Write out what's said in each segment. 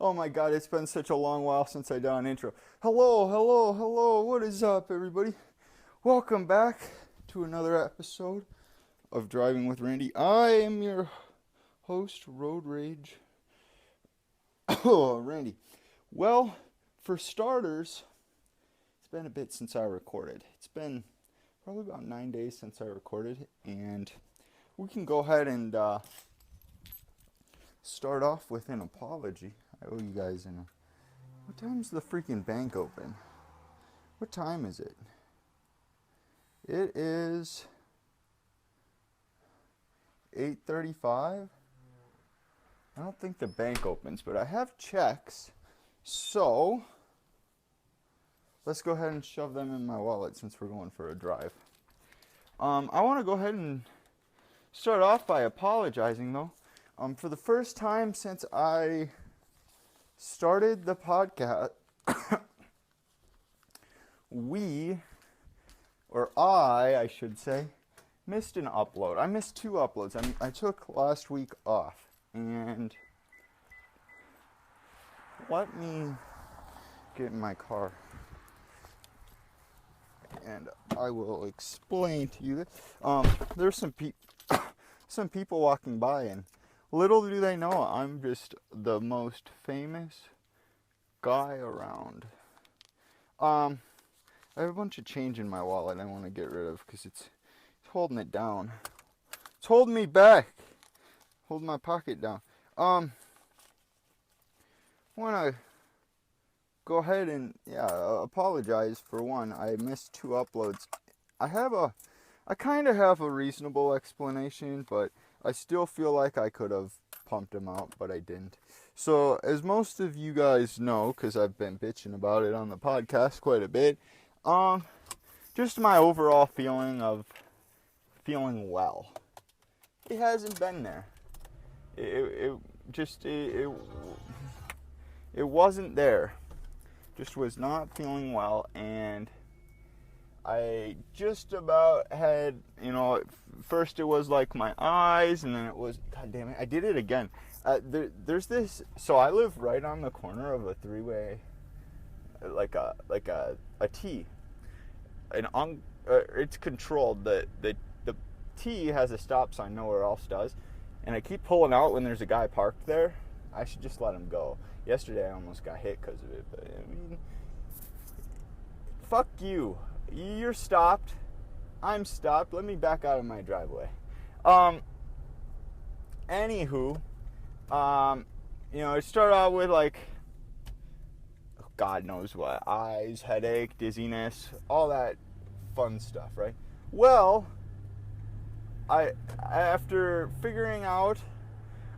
Oh my god, it's been such a long while since I done an intro. Hello, hello, hello, what is up, everybody? Welcome back to another episode of Driving with Randy. I am your host, Road Rage. Oh, Randy. Well, for starters, it's been a bit since I recorded. It's been probably about 9 days since I recorded, and we can go ahead and start off with an apology. I owe you guys what time's the freaking bank open? What time is it? It is 8:35. I don't think the bank opens, but I have checks. So, let's go ahead and shove them in my wallet since we're going for a drive. I want to go ahead and start off by apologizing, though. For the first time since I started the podcast, I should say, missed an upload. I missed 2 uploads. I took last week off, and let me get in my car, and I will explain to you this. There's some people walking by, and little do they know, I'm just the most famous guy around. I have a bunch of change in my wallet I want to get rid of because it's holding it down. It's holding me back. Holding my pocket down. I want to go ahead and, apologize for one. I missed 2 uploads. I kind of have a reasonable explanation, but I still feel like I could have pumped them out, but I didn't. So, as most of you guys know, because I've been bitching about it on the podcast quite a bit, just my overall feeling of feeling well. It hasn't been there. It wasn't there. Just was not feeling well, and I just about had, first it was like my eyes, and then it was, god damn it, I did it again. There's this, so I live right on the corner of a 3-way, like a T. It's controlled. The T has a stop sign, nowhere else does, and I keep pulling out when there's a guy parked there. I should just let him go. Yesterday I almost got hit because of it, but I mean, fuck you. You're stopped. I'm stopped. Let me back out of my driveway. Anywho, it started out with like, God knows what, eyes, headache, dizziness, all that fun stuff, right? Well, after figuring out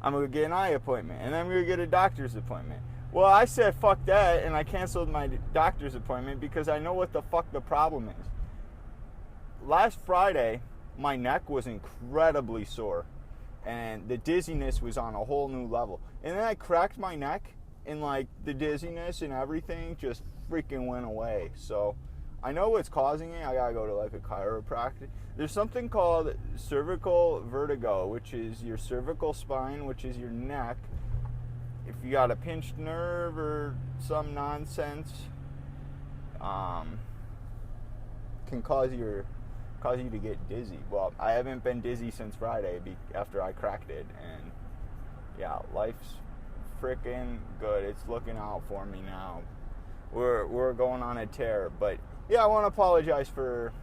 I'm going to get an eye appointment, and then I'm going to get a doctor's appointment. Well, I said fuck that, and I canceled my doctor's appointment because I know what the fuck the problem is. Last Friday, my neck was incredibly sore, and the dizziness was on a whole new level. And then I cracked my neck, and like the dizziness and everything just freaking went away. So I know what's causing it. I gotta go to like a chiropractor. There's something called cervical vertigo, which is your cervical spine, which is your neck. If you got a pinched nerve or some nonsense, can cause you to get dizzy. Well, I haven't been dizzy since Friday after I cracked it, and yeah, life's freaking good. It's looking out for me now. We're going on a tear, but yeah, I want to apologize for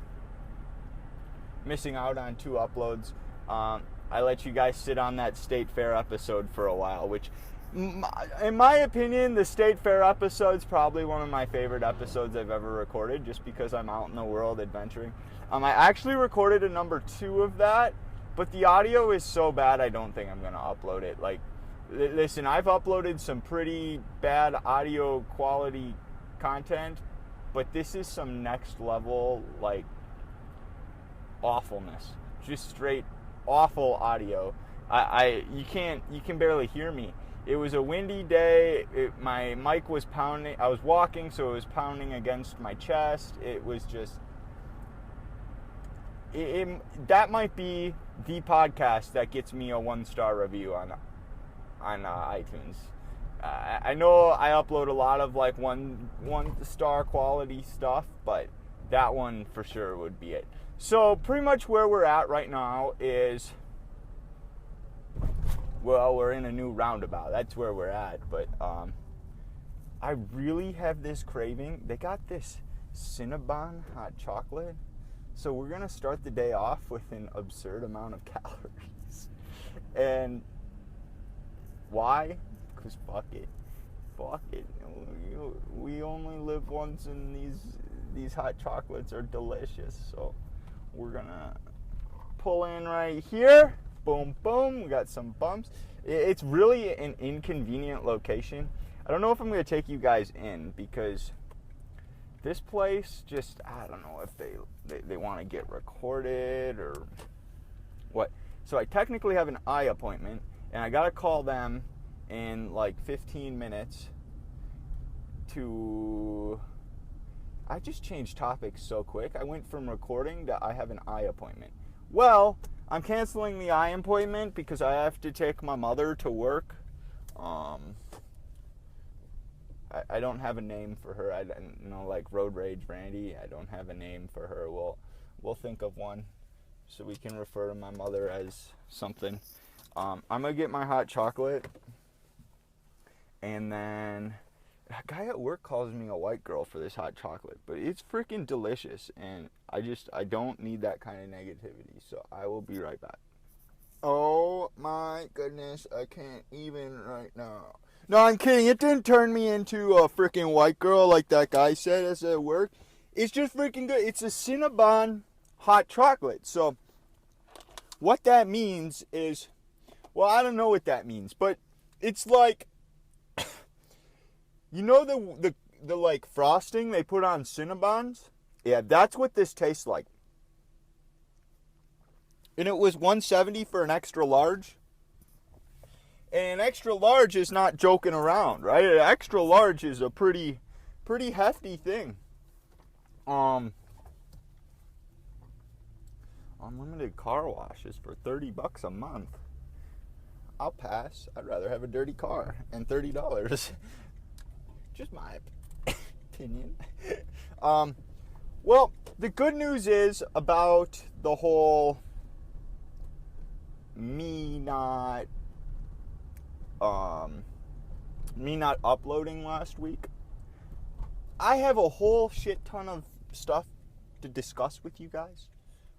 missing out on 2 uploads. I let you guys sit on that State Fair episode for a while, which, in my opinion, the State Fair episode's probably one of my favorite episodes I've ever recorded, just because I'm out in the world adventuring. I actually recorded a number 2 of that, but the audio is so bad I don't think I'm going to upload it. Like, listen, I've uploaded some pretty bad audio quality content, but this is some next level, like, awfulness. Just straight awful audio. You can barely hear me. It was a windy day. My mic was pounding. I was walking, so it was pounding against my chest. It was just, that might be the podcast that gets me a 1-star review on iTunes. I know I upload a lot of like one star quality stuff, but that one for sure would be it. So pretty much where we're at right now is, well, we're in a new roundabout. That's where we're at. But I really have this craving. They got this Cinnabon hot chocolate. So we're going to start the day off with an absurd amount of calories. And why? Because fuck it. Fuck it. We only live once, and these hot chocolates are delicious. So we're going to pull in right here. Boom, boom. We got some bumps. It's really an inconvenient location. I don't know if I'm going to take you guys in, because this place just, I don't know if they want to get recorded or what. So I technically have an eye appointment, and I got to call them in like 15 minutes to... I just changed topics so quick. I went from recording to I have an eye appointment. Well, I'm canceling the eye appointment because I have to take my mother to work. I don't have a name for her. I don't know, like Road Rage Randy. I don't have a name for her. We'll think of one so we can refer to my mother as something. I'm gonna get my hot chocolate, and then a guy at work calls me a white girl for this hot chocolate, but it's freaking delicious, and I don't need that kind of negativity. So I will be right back. Oh my goodness, I can't even right now. No, I'm kidding. It didn't turn me into a freaking white girl like that guy said as at work. It's just freaking good. It's a Cinnabon hot chocolate. So what that means is, well, I don't know what that means, but it's like, you know the like frosting they put on Cinnabons? Yeah, that's what this tastes like. And it was $170 for an extra large. And an extra large is not joking around, right? An extra large is a pretty hefty thing. Unlimited car washes for $30 a month. I'll pass. I'd rather have a dirty car and $30. Just my opinion. Well, the good news is about the whole me not uploading last week. I have a whole shit ton of stuff to discuss with you guys.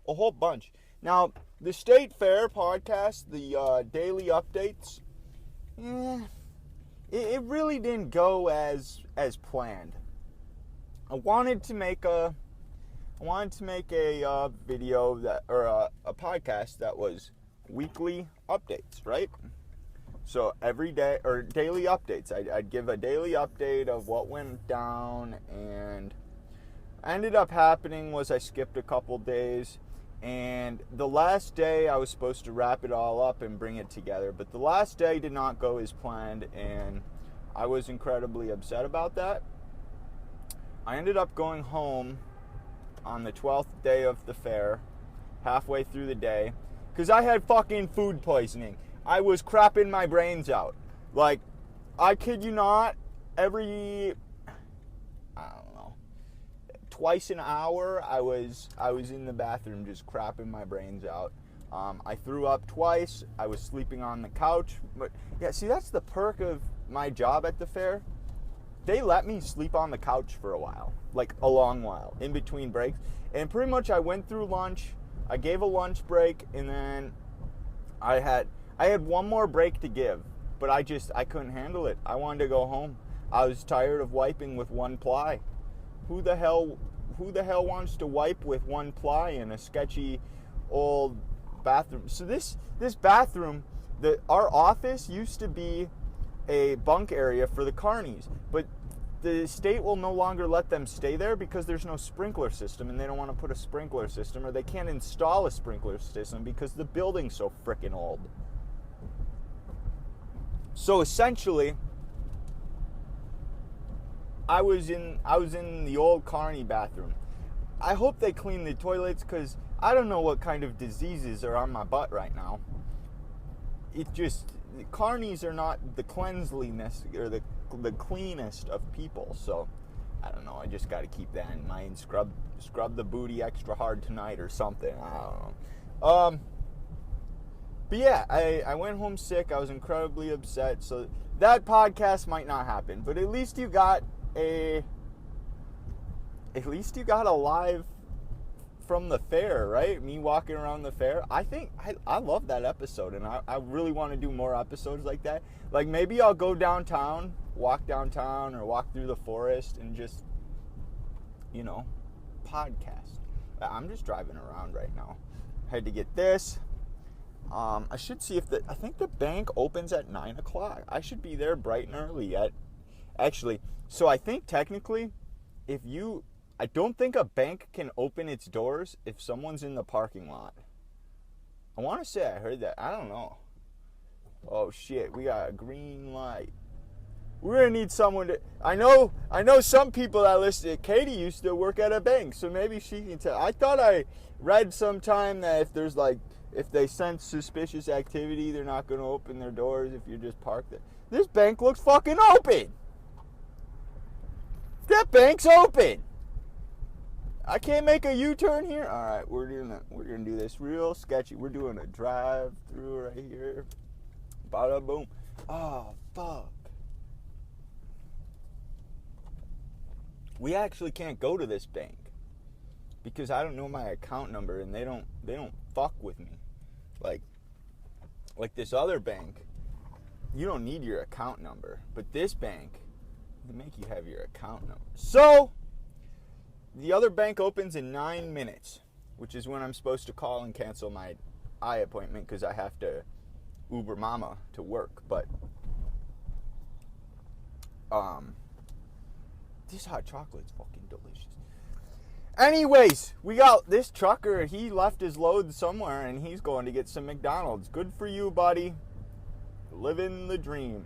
A whole bunch. Now, the State Fair podcast, the daily updates, it really didn't go as planned. I wanted to make a video that, or a podcast that was weekly updates, right? So every day, or daily updates. I'd give a daily update of what went down, and ended up happening was I skipped a couple days, and the last day I was supposed to wrap it all up and bring it together, but the last day did not go as planned, and I was incredibly upset about that. I ended up going home on the 12th day of the fair, halfway through the day, because I had fucking food poisoning. I was crapping my brains out. Like, I kid you not, every, I don't know, twice an hour, I was in the bathroom just crapping my brains out. I threw up twice. I was sleeping on the couch. But yeah, see, that's the perk of my job at the fair. They let me sleep on the couch for a while, like a long while, in between breaks. And pretty much I went through lunch. I gave a lunch break, and then I had one more break to give, but I couldn't handle it. I wanted to go home. I was tired of wiping with one ply. Who the hell wants to wipe with one ply in a sketchy old bathroom? So this bathroom, our office used to be a bunk area for the carnies, but the state will no longer let them stay there because there's no sprinkler system, and they don't want to put a sprinkler system, or they can't install a sprinkler system because the building's so freaking old. So essentially, I was in the old carny bathroom. I hope they clean the toilets, because I don't know what kind of diseases are on my butt right now. carnies are not the cleanliness or the cleanest of people. So I don't know. I just got to keep that in mind. Scrub the booty extra hard tonight or something. I don't know. But yeah, I went home sick. I was incredibly upset. So that podcast might not happen. But at least you got a live from the fair, right? Me walking around the fair. I think I love that episode, and I really want to do more episodes like that. Like maybe I'll go downtown, walk downtown, or walk through the forest and just, podcast. I'm just driving around right now. Had to get this. I should see if I think the bank opens at 9 o'clock. I should be there bright and early actually. So I think technically, I don't think a bank can open its doors if someone's in the parking lot. I want to say I heard that. I don't know. Oh shit, we got a green light. We're gonna need someone to. I know some people that listen. Katie used to work at a bank, so maybe she can tell. I thought I read sometime that if they sense suspicious activity, they're not gonna open their doors if you're just parked there. This bank looks fucking open. That bank's open. I can't make a U-turn here. All right, we're gonna do this real sketchy. We're doing a drive-through right here. Bada boom. Oh fuck. We actually can't go to this bank because I don't know my account number, and they don't fuck with me. Like this other bank, you don't need your account number, but this bank, they make you have your account number. So the other bank opens in 9 minutes, which is when I'm supposed to call and cancel my eye appointment because I have to Uber Mama to work. But this hot chocolate's fucking delicious. Anyways, we got this trucker. He left his load somewhere and he's going to get some McDonald's. Good for you, buddy. Living the dream.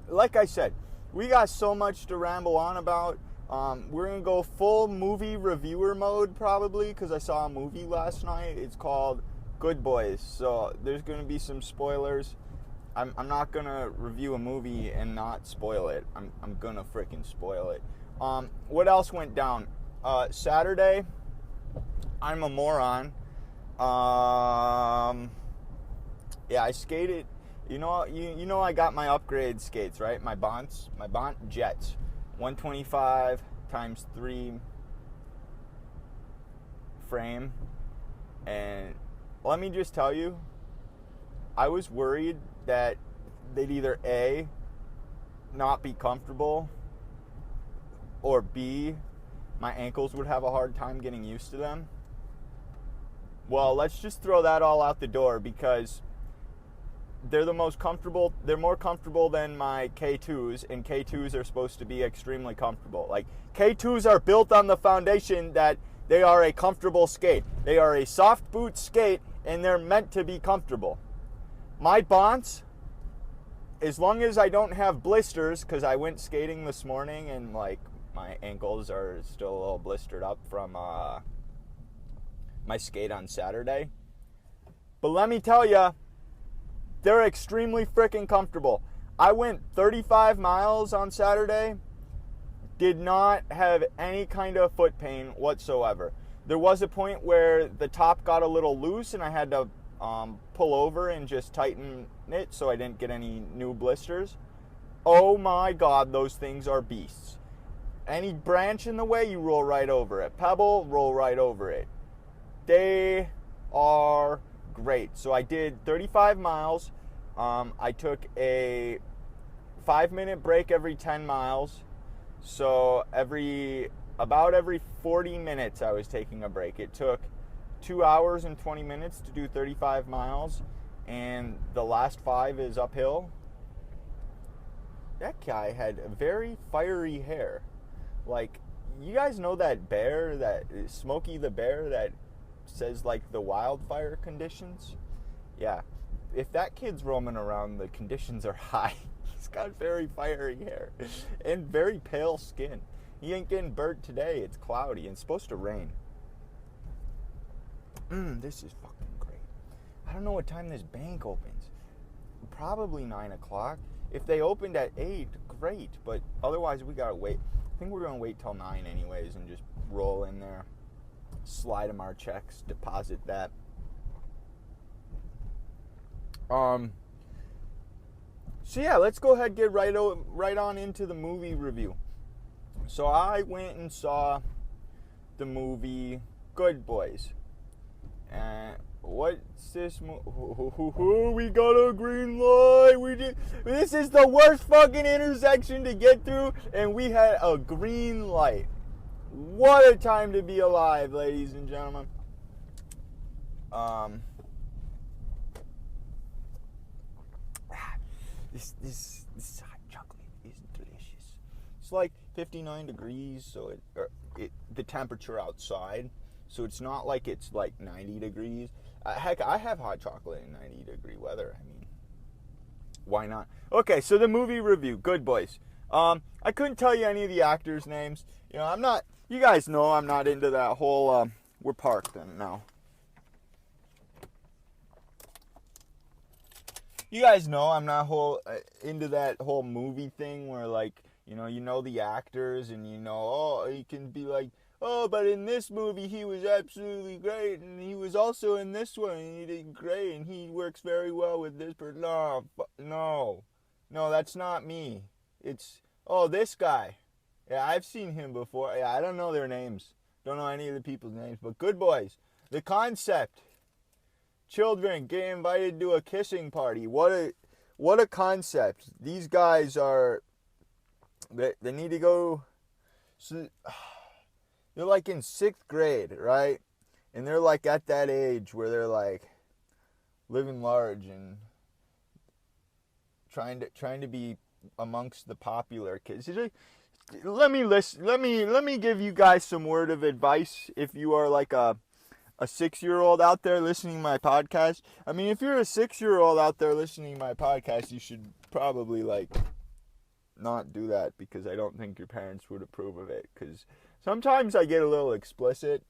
Like I said, we got so much to ramble on about. We're going to go full movie reviewer mode probably because I saw a movie last night. It's called Good Boys. So there's going to be some spoilers. I'm not going to review a movie and not spoil it. I'm going to freaking spoil it. What else went down? Saturday, I'm a moron. Yeah, I skated. You know I got my upgrade skates, right? My Bont Jets. 125 times 3 frame. And let me just tell you, I was worried that they'd either A, not be comfortable, or B, my ankles would have a hard time getting used to them. Well, let's just throw that all out the door because they're the most comfortable. They're more comfortable than my K2s, and K2s are supposed to be extremely comfortable. Like, K2s are built on the foundation that they are a comfortable skate. They are a soft boot skate, and they're meant to be comfortable. My Bonts, as long as I don't have blisters, because I went skating this morning, and, like, my ankles are still a little blistered up from my skate on Saturday. But let me tell you, they're extremely freaking comfortable. I went 35 miles on Saturday, did not have any kind of foot pain whatsoever. There was a point where the top got a little loose and I had to pull over and just tighten it so I didn't get any new blisters. Oh my God, those things are beasts. Any branch in the way, you roll right over it. Pebble, roll right over it. They are great. So I did 35 miles. I took a 5-minute break every 10 miles. So about every 40 minutes I was taking a break. It took 2 hours and 20 minutes to do 35 miles. And the last 5 is uphill. That guy had very fiery hair. Like, you guys know that bear, that Smokey the Bear that says, like, the wildfire conditions? Yeah. If that kid's roaming around, the conditions are high. He's got very fiery hair and very pale skin. He ain't getting burnt today. It's cloudy and it's supposed to rain. This is fucking great. I don't know what time this bank opens. probably 9 o'clock. If they opened at 8, great. But otherwise, we gotta wait. I think we're gonna wait till 9 anyways and just roll in there, slide them our checks, deposit that. So yeah, let's go ahead and get right on into the movie review. So I went and saw the movie Good Boys. And what's this movie? We got a green light. This is the worst fucking intersection to get through, and we had a green light. What a time to be alive, ladies and gentlemen. This hot chocolate is delicious. It's like 59 degrees, so the temperature outside, so it's not like it's like 90 degrees. Heck, I have hot chocolate in 90-degree weather. I mean, why not? Okay, so the movie review, Good Boys. I couldn't tell you any of the actors' names. You know, I'm not. You guys know I'm not into that whole. We're parked now. You guys know I'm not into that whole movie thing where, like, you know the actors, and you can be like, oh, but in this movie he was absolutely great, and he was also in this one and he did great, and he works very well with this person. No, that's not me. It's, oh, this guy. Yeah, I've seen him before. Yeah, I don't know their names. Don't know any of the people's names, but Good Boys. The concept. Children get invited to a kissing party. What a concept. These guys are, they need to go, so they're like in 6th grade, right? And they're like at that age where they're like living large and trying to be amongst the popular kids. Let me give you guys some word of advice if you are like a 6-year-old out there listening to my podcast. I mean, if you're a 6-year-old out there listening to my podcast, you should probably, like, not do that, because I don't think your parents would approve of it, because sometimes I get a little explicit,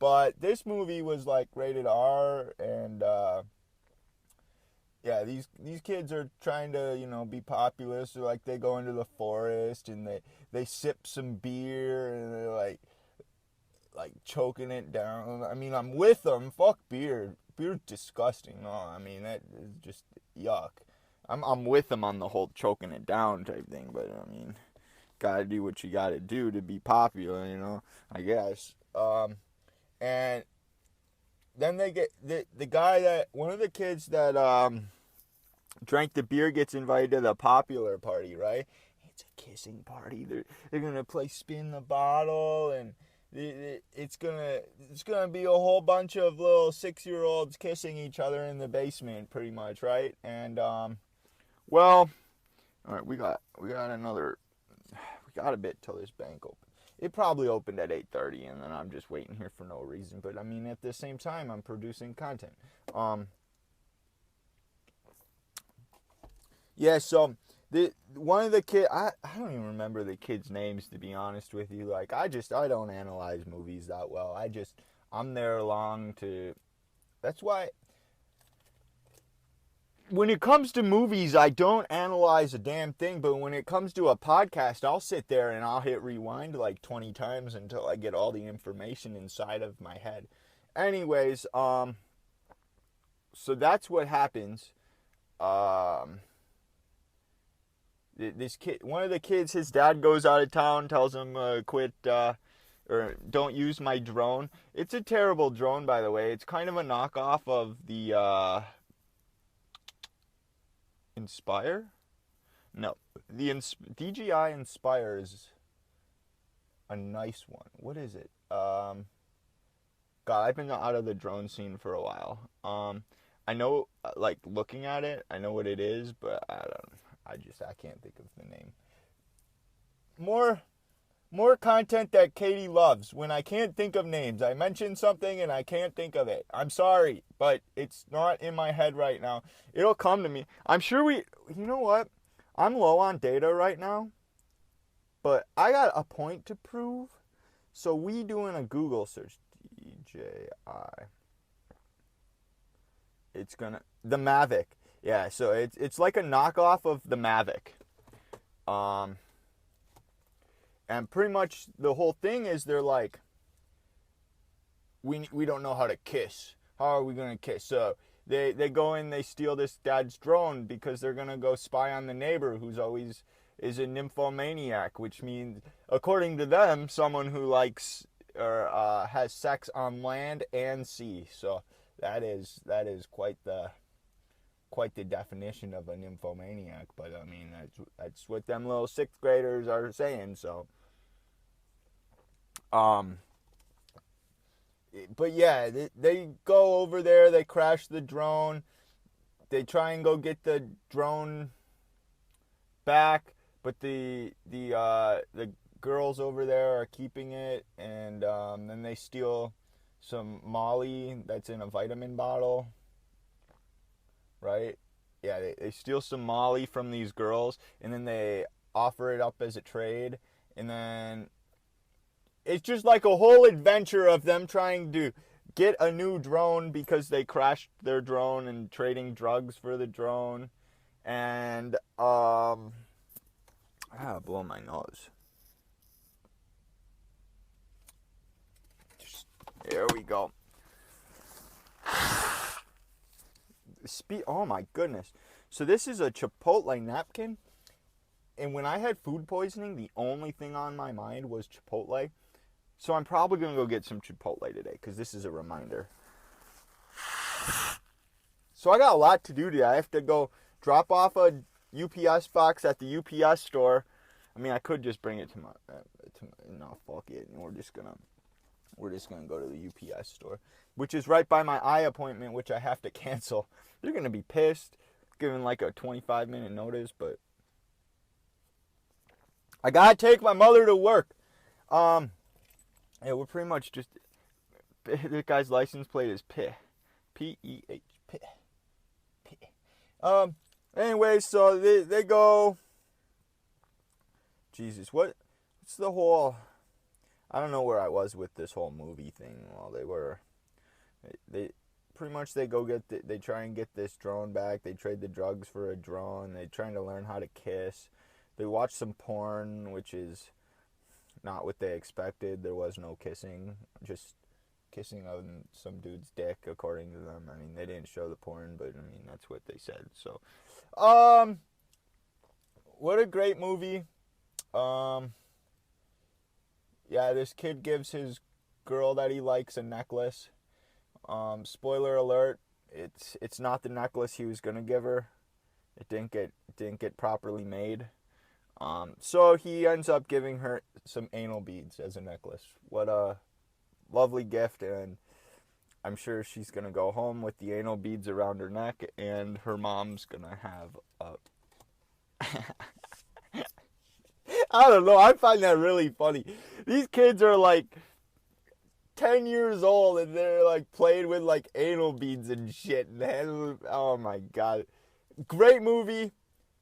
but this movie was, like, rated R, and, yeah, these kids are trying to, be popular, so, like, they go into the forest, and they sip some beer, and they're, like choking it down. I mean, I'm with them. Fuck beer. Beer's disgusting. No, I mean, that is just yuck. I'm with them on the whole choking it down type thing, but I mean, gotta do what you gotta do to be popular, I guess. And then they get the guy that, one of the kids that drank the beer gets invited to the popular party, right? It's a kissing party. They're gonna play spin the bottle, and it's gonna be a whole bunch of little 6-year-olds kissing each other in the basement, pretty much, right? And well, all right, we got a bit till this bank opens. It probably opened at 8:30, and then I'm just waiting here for no reason. But I mean, at the same time, I'm producing content. Yeah, so one of the kids, I don't even remember the kids' names, to be honest with you. Like, I don't analyze movies that well. I'm there along to, that's why, when it comes to movies, I don't analyze a damn thing, but when it comes to a podcast, I'll sit there and I'll hit rewind like 20 times until I get all the information inside of my head. Anyways, so that's what happens. This kid, one of the kids, his dad goes out of town, tells him quit, or don't use my drone. It's a terrible drone, by the way. It's kind of a knockoff of the Inspire? No, the DJI Inspire is a nice one. What is it? God, I've been out of the drone scene for a while. I know, like, looking at it, I know what it is, but I can't think of the name. More content that Katie loves. When I can't think of names, I mention something and I can't think of it. I'm sorry, but it's not in my head right now. It'll come to me. I'm sure you know what? I'm low on data right now, but I got a point to prove. So we doing a Google search. DJI. The Mavic. Yeah, so it's like a knockoff of the Mavic. And pretty much the whole thing is they're like, we don't know how to kiss. How are we gonna kiss? So they go in, they steal this dad's drone because they're gonna go spy on the neighbor who's always is a nymphomaniac, which means, according to them, someone who likes or has sex on land and sea. So that is quite the definition of a nymphomaniac. But I mean, that's what them little sixth graders are saying. So, but yeah, they go over there. They crash the drone. They try and go get the drone back, but the girls over there are keeping it, and then they steal some Molly that's in a vitamin bottle, right? Yeah, they steal some Molly from these girls, and then they offer it up as a trade, and then it's just like a whole adventure of them trying to get a new drone because they crashed their drone and trading drugs for the drone. And I gotta blow my nose. There we go. Oh my goodness. So this is a Chipotle napkin. And when I had food poisoning, the only thing on my mind was Chipotle. So I'm probably going to go get some Chipotle today because this is a reminder. So I got a lot to do today. I have to go drop off a UPS box at the UPS store. I mean, I could just bring it to my no, fuck it. We're just going to go to the UPS store, which is right by my eye appointment, which I have to cancel. They're going to be pissed, giving like a 25-minute notice, but I got to take my mother to work. Yeah, we're pretty much just, the guy's license plate is P. P-E-H, P. Anyway, so they go, Jesus, what's the whole, I don't know where I was with this whole movie thing while they pretty much they go they try and get this drone back, they trade the drugs for a drone, they trying to learn how to kiss, they watch some porn, which is not what they expected. There was no kissing, just kissing on some dude's dick, according to them. I mean, they didn't show the porn, but I mean, that's what they said. So, what a great movie. Yeah, this kid gives his girl that he likes a necklace. Spoiler alert, it's not the necklace he was gonna give her. It didn't get properly made. So he ends up giving her some anal beads as a necklace. What a lovely gift, and I'm sure she's going to go home with the anal beads around her neck, and her mom's going to have a... I don't know, I find that really funny. These kids are like 10 years old, and they're like playing with like anal beads and shit. And oh my god. Great movie.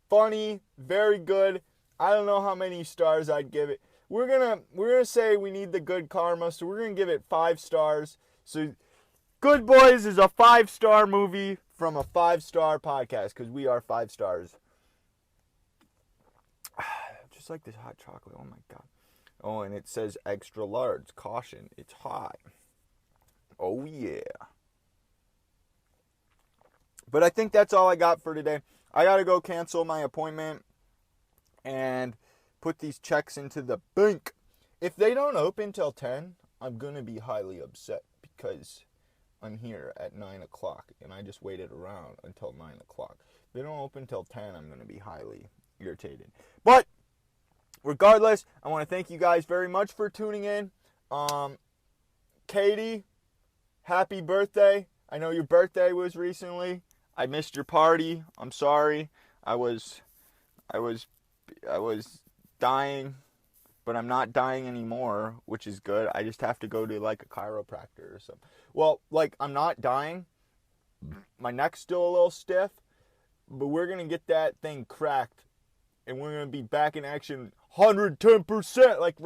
Funny. Very good. I don't know how many stars I'd give it. We're gonna say we need the good karma, so we're gonna give it 5 stars. So, Good Boys is a 5-star movie from a 5-star podcast because we are 5 stars. Just like this hot chocolate. Oh my god. Oh, and it says extra large. Caution, it's hot. Oh yeah. But I think that's all I got for today. I gotta go cancel my appointment and put these checks into the bank. If they don't open till 10, I'm going to be highly upset because I'm here at 9 o'clock and I just waited around until 9 o'clock. If they don't open till 10, I'm going to be highly irritated. But regardless, I want to thank you guys very much for tuning in. Katie, happy birthday. I know your birthday was recently. I missed your party. I'm sorry. I was dying, but I'm not dying anymore, which is good. I just have to go to like a chiropractor or something. Well, like, I'm not dying. My neck's still a little stiff, but we're going to get that thing cracked, and we're going to be back in action 110%. Like,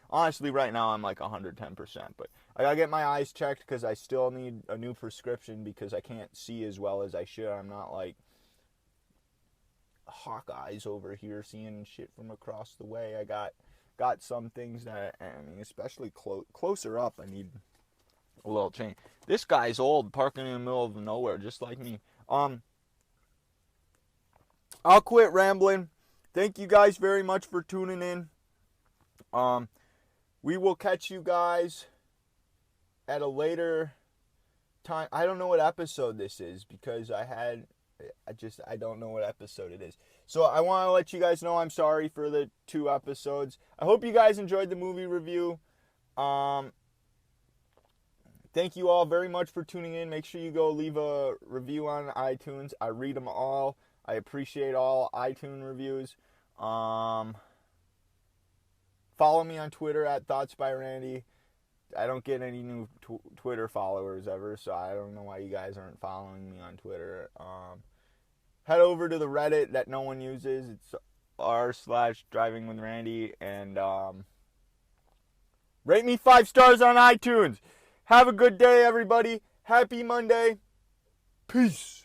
honestly, right now I'm like 110%, but I got to get my eyes checked because I still need a new prescription because I can't see as well as I should. I'm not like Hawkeyes over here, seeing shit from across the way. I got some things that, I mean, especially closer up, I need a little change. This guy's old, parking in the middle of nowhere, just like me. I'll quit rambling. Thank you guys very much for tuning in. We will catch you guys at a later time. I don't know what episode this is because I don't know what episode it is. So I want to let you guys know I'm sorry for the 2 episodes. I hope you guys enjoyed the movie review. Thank you all very much for tuning in. Make sure you go leave a review on iTunes. I read them all. I appreciate all iTunes reviews. Follow me on Twitter at ThoughtsByRandy. I don't get any new Twitter followers ever, so I don't know why you guys aren't following me on Twitter. Head over to the Reddit that no one uses. It's r/drivingwithrandy. And rate me 5 stars on iTunes. Have a good day, everybody. Happy Monday. Peace.